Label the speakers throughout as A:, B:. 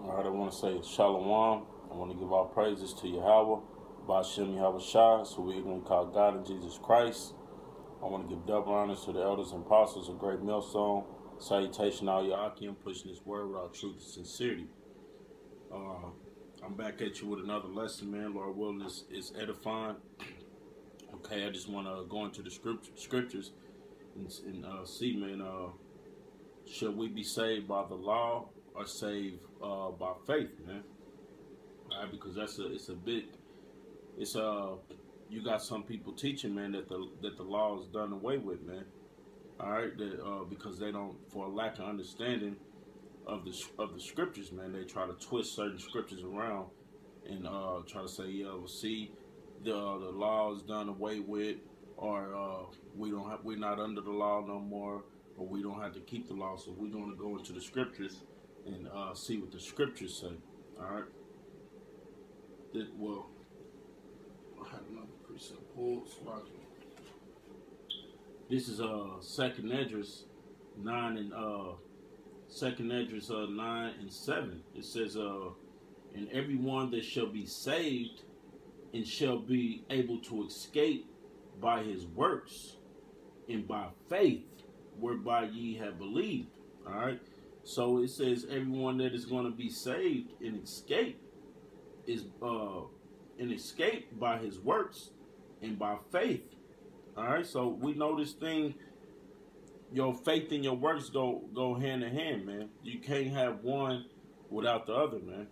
A: All right, I want to say Shalom. I want to give our praises to Yahweh, Ba'ashem Yahweh Shai, so we can call God in Jesus Christ. I want to give double honors to the elders and apostles of Great Millstone. Salutation all Yakim, pushing this word without truth and sincerity. I'm back at you with another lesson, man. Lord willing, is edifying. Okay, I just want to go into the scriptures and see, man, should we be saved by the law or saved by faith, man? All right, because you got some people teaching, man, that the law is done away with, man. All right, because they don't, for a lack of understanding of the scriptures, man, they try to twist certain scriptures around and try to say, yeah, well, see, the law is done away with, or we're not under the law no more, or we don't have to keep the law. So we're going to go into the scriptures and see what the scriptures say. All right. I have another precept pulled. This is Second Esdras 9 and 9 and 7. It says, and everyone that shall be saved and shall be able to escape by his works and by faith whereby ye have believed. All right. So it says everyone that is going to be saved and escape is by his works and by faith. All right. So we know this thing. Your faith and your works go hand in hand, man. You can't have one without the other, man.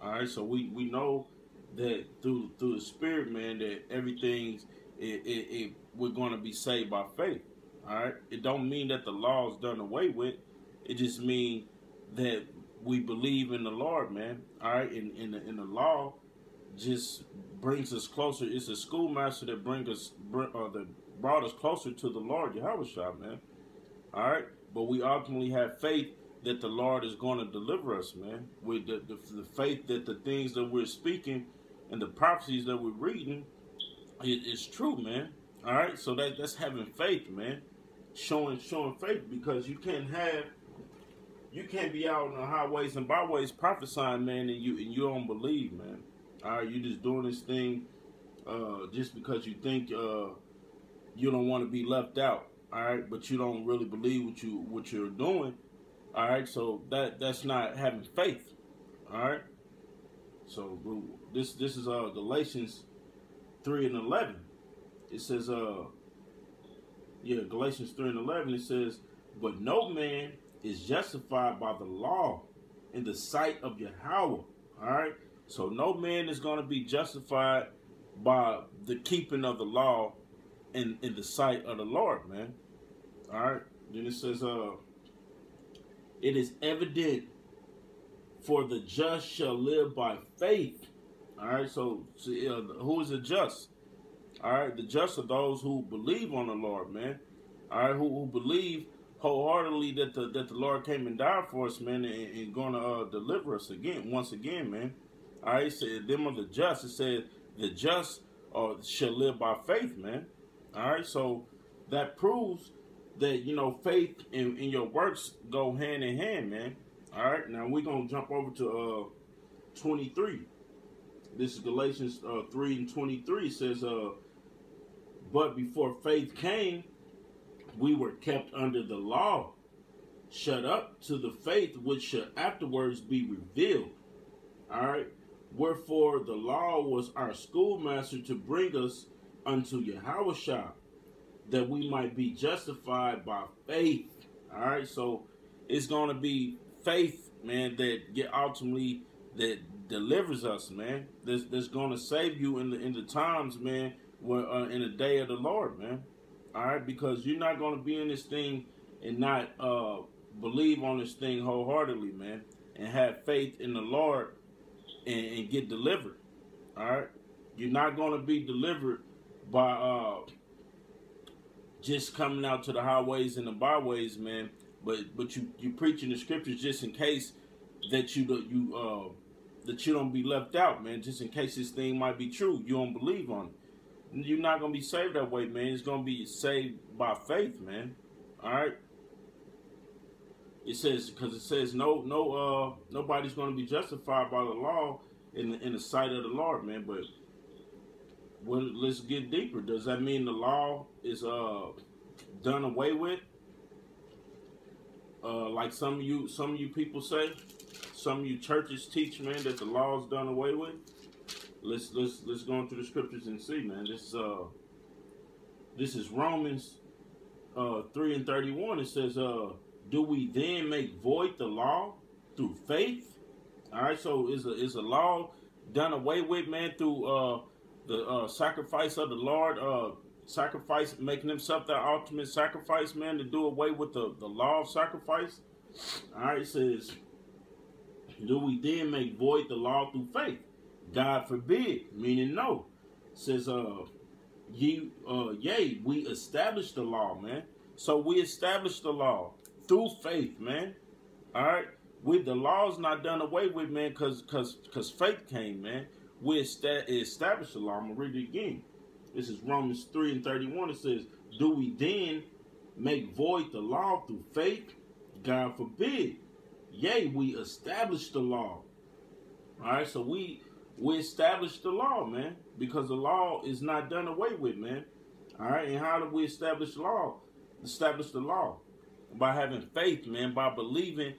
A: All right. So we know that through the Spirit, man, that everything's we're going to be saved by faith. All right. It don't mean that the law is done away with. It just means that we believe in the Lord, man. All right. In the law just brings us closer. It's a schoolmaster that that brought us closer to the Lord, Yahweh Shai, man. All right. But we ultimately have faith that the Lord is going to deliver us, man. With the faith that the things that we're speaking and the prophecies that we're reading, it's true, man. All right. So that's having faith, man. Showing faith, because you can't be out on the highways and byways prophesying, man, and you don't believe, man. All right, you just doing this thing just because you think you don't want to be left out. All right, but you don't really believe what you're doing. All right, so that's not having faith. All right, so this is Galatians 3 and 11. It says Galatians 3 and 11, it says, but no man is justified by the law in the sight of Yahweh. All right. So no man is going to be justified by the keeping of the law in the sight of the Lord, man. All right. Then it says, it is evident, for the just shall live by faith. All right. So who is the just? All right, the just are those who believe on the Lord, man. All right, who believe wholeheartedly that the Lord came and died for us, man, and gonna deliver us once again, man. All right, it said them are the just. It said the just shall live by faith, man. All right, so that proves that faith and your works go hand in hand, man. All right, now we're gonna jump over to 23. This is Galatians 3 and 23. It says, but before faith came, we were kept under the law, shut up to the faith which should afterwards be revealed. All right. Wherefore the law was our schoolmaster to bring us unto Yahweh Shai, that we might be justified by faith. All right. So it's going to be faith, man, that ultimately that delivers us, man. That's going to save you in the times, man, in the day of the Lord, man. All right, because you're not going to be in this thing and not believe on this thing wholeheartedly, man, and have faith in the Lord and get delivered. All right, you're not going to be delivered by just coming out to the highways and the byways, man. But you preaching the scriptures just in case that you don't be left out, man. Just in case this thing might be true, you don't believe on it. You're not going to be saved that way, man. It's going to be saved by faith, man. All right. It says, because it says nobody's going to be justified by the law in the sight of the Lord, man. But let's get deeper. Does that mean the law is done away with? Like some of you people say, some of you churches teach, man, that the law is done away with. Let's go into the scriptures and see, man. This is Romans 3:31. It says, do we then make void the law through faith? All right, so is a law done away with, man, through the sacrifice of the Lord, sacrifice, making himself that ultimate sacrifice, man, to do away with the law of sacrifice? All right, it says, do we then make void the law through faith? God forbid, meaning no. It says, yea, we established the law, man. So we established the law through faith, man. All right, the law's not done away with, man, because faith came, man. We established the law. I'm gonna read it again. This is Romans 3:31. It says, do we then make void the law through faith? God forbid. Yea, we established the law. All right, so we established the law, man, because the law is not done away with, man. All right, and how do we establish the law? Establish the law by having faith, man, by believing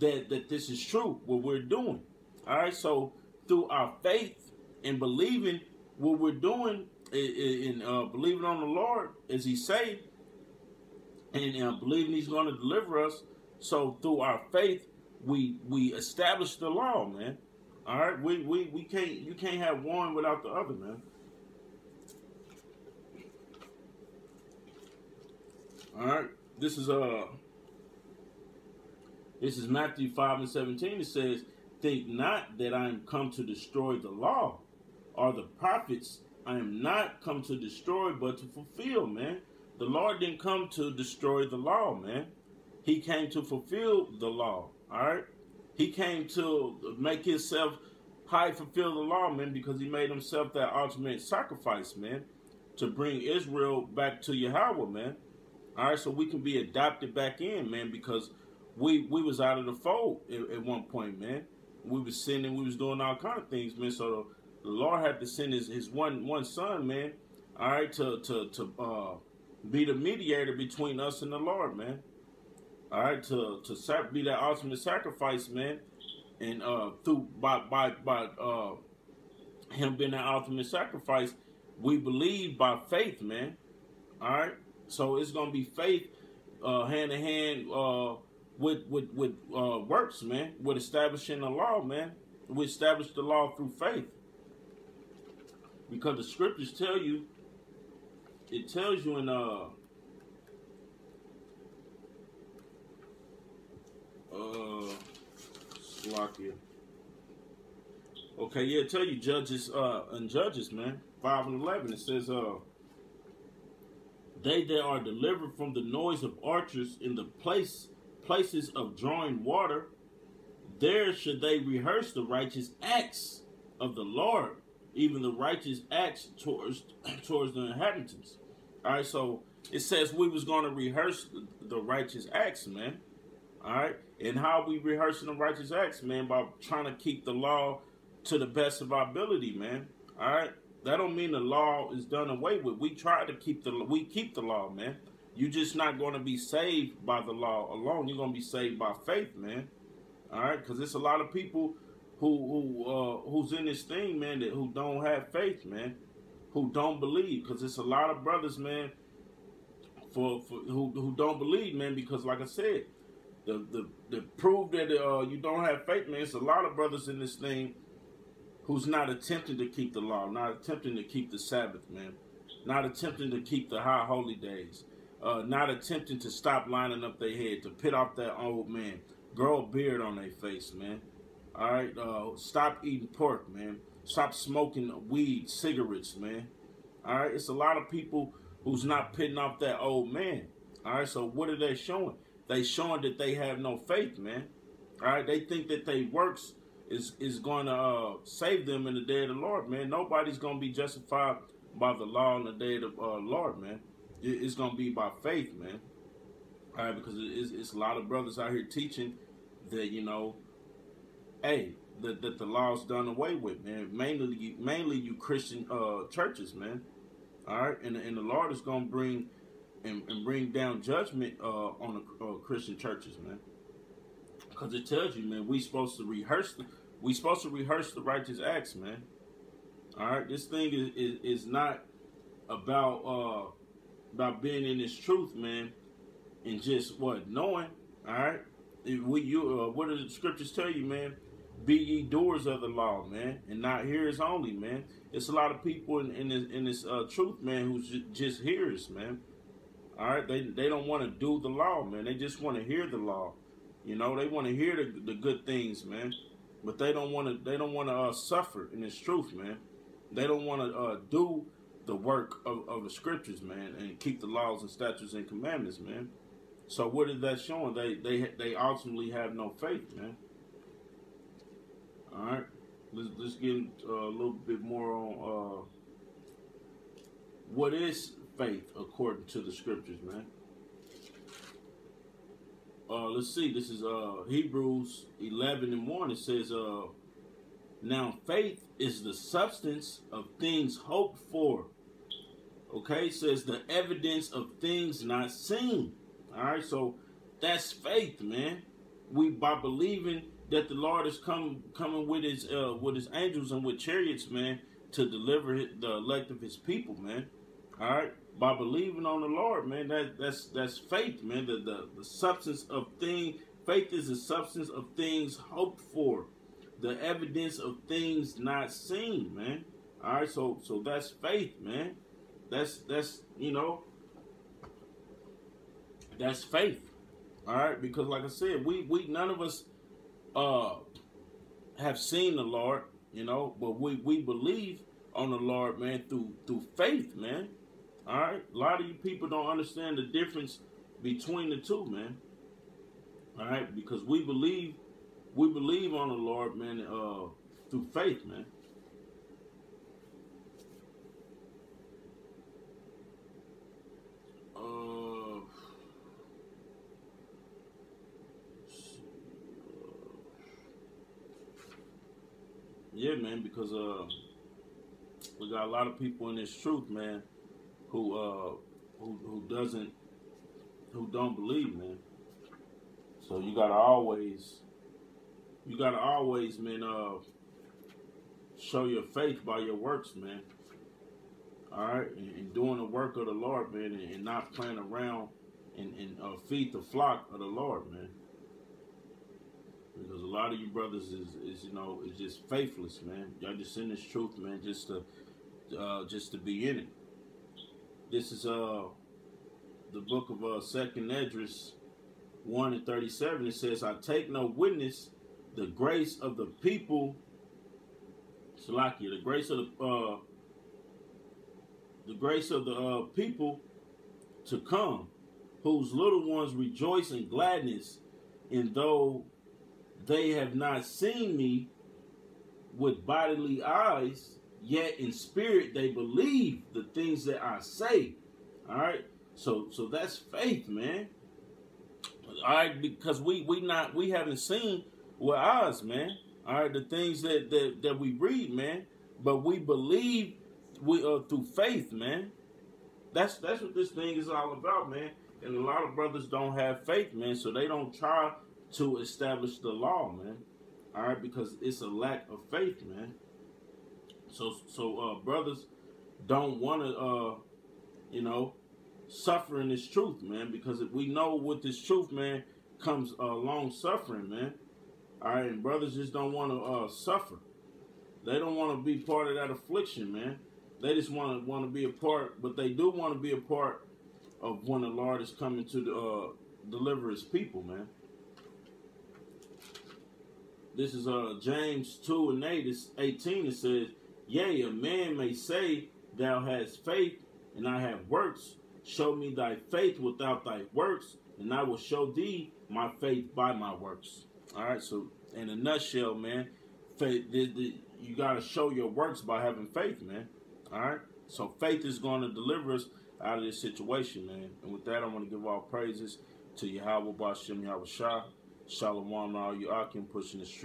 A: that this is true, what we're doing. All right, so through our faith and believing what we're doing, in believing on the Lord as He saved, and believing He's going to deliver us. So through our faith, we establish the law, man. All right, we can't, you can't have one without the other, man. All right, this is Matthew 5:17. It says, think not that I am come to destroy the law or the prophets. I am not come to destroy, but to fulfill, man. The Lord didn't come to destroy the law, man. He came to fulfill the law, all right? He came to make himself fulfill the law, man, because he made himself that ultimate sacrifice, man, to bring Israel back to Yahweh, man. All right, so we can be adopted back in, man, because we was out of the fold at one point, man. We was sinning, we was doing all kind of things, man. So the Lord had to send his one son, man, all right, to be the mediator between us and the Lord, man. All right, to be that ultimate sacrifice, man, and through by him being that ultimate sacrifice, we believe by faith, man. All right, so it's gonna be faith, hand in hand with works, man. With establishing the law, man. We establish the law through faith, because the scriptures tell you. It tells you in Slovakia. Okay, yeah, tell you Judges and Judges, man, 5:11. It says they that are delivered from the noise of archers in the places of drawing water, there should they rehearse the righteous acts of the Lord, even the righteous acts towards the inhabitants. All right, so it says we was going to rehearse the righteous acts, man. All right, and how we rehearsing the righteous acts, man, by trying to keep the law to the best of our ability, man. All right, that don't mean the law is done away with. We try to keep the law, man. You're just not going to be saved by the law alone. You're going to be saved by faith, man. All right, because there's a lot of people who's in this thing, man, who don't have faith, man, who don't believe. Because it's a lot of brothers, man, who don't believe, man. Because like I said, the proof that you don't have faith, man. It's a lot of brothers in this thing who's not attempting to keep the law, not attempting to keep the Sabbath, man, not attempting to keep the high holy days, not attempting to stop lining up their head, to pit off that old man, grow a beard on their face, man. All right, stop eating pork, man. Stop smoking weed, cigarettes, man. All right, it's a lot of people who's not pitting off that old man. All right, so what are they showing? They showing that they have no faith, man. All right, they think that their works is going to save them in the day of the Lord, man. Nobody's going to be justified by the law in the day of the Lord, man. It's going to be by faith, man. All right, because it's a lot of brothers out here teaching that, you know, hey, that the law's done away with, man. Mainly you Christian churches, man. All right, and the Lord is gonna bring and bring down judgment on the Christian churches, man. Because it tells you, man, we supposed to rehearse the righteous acts, man. All right, this thing is not about being in this truth, man, and just knowing. All right, what do the scriptures tell you, man? Be ye doers of the law, man, and not hearers only, man. It's a lot of people in this truth, man, who's just hearers, man. All right, they don't want to do the law, man. They just want to hear the law. You know, they want to hear the good things, man, but they don't want to suffer in this truth, man. They don't want to do the work of the scriptures, man, and keep the laws and statutes and commandments, man. So what is that showing? They ultimately have no faith, man. All right, let's get a little bit more on what is faith according to the scriptures, man. Let's see. This is Hebrews 11:1. It says, "Now faith is the substance of things hoped for." Okay, it says the evidence of things not seen. All right, so that's faith, man. We by believing that the Lord is coming with his angels and with chariots, man, to deliver the elect of his people, man. All right, by believing on the Lord, man, that's faith, man. The substance of things. Faith is the substance of things hoped for, the evidence of things not seen, man. All right, so that's faith, man. That's you know, that's faith. All right, because like I said, we none of us have seen the Lord, you know, but we believe on the Lord, man, through faith, man. All right, a lot of you people don't understand the difference between the two, man. All right, because we believe on the Lord, man, through faith, man. Yeah, man, because we got a lot of people in this truth, man, who don't believe, man. So you gotta always, man, show your faith by your works, man. All right, and doing the work of the Lord, man, and not playing around and feed the flock of the Lord, man. Because a lot of you brothers is you know, is just faithless, man. Y'all just in this truth, man, just to be in it. This is the book of 2nd Esdras 1:37. It says, "I take no witness the grace of the people." Salakia, the grace of the people to come, whose little ones rejoice in gladness, and though they have not seen me with bodily eyes, yet in spirit they believe the things that I say. All right, so that's faith, man. All right, because we haven't seen with eyes, man. All right, the things that we read, man, but we believe through faith, man. That's what this thing is all about, man. And a lot of brothers don't have faith, man, so they don't try to establish the law, man. All right, because it's a lack of faith, man. So brothers don't want to, you know, suffer in this truth, man, because we know with this truth, man, comes long suffering, man. All right, and brothers just don't want to suffer. They don't want to be part of that affliction, man. They just want to be a part, but they do want to be a part of when the Lord is coming to deliver his people, man. This is James 2:18. It says, "Yea, a man may say, Thou hast faith, and I have works. Show me thy faith without thy works, and I will show thee my faith by my works." All right, so in a nutshell, man, faith, you got to show your works by having faith, man. All right, so faith is going to deliver us out of this situation, man. And with that, I want to give all praises to Yahweh Bashem Yahweh Shah. Shalom, all you Akim pushing the street.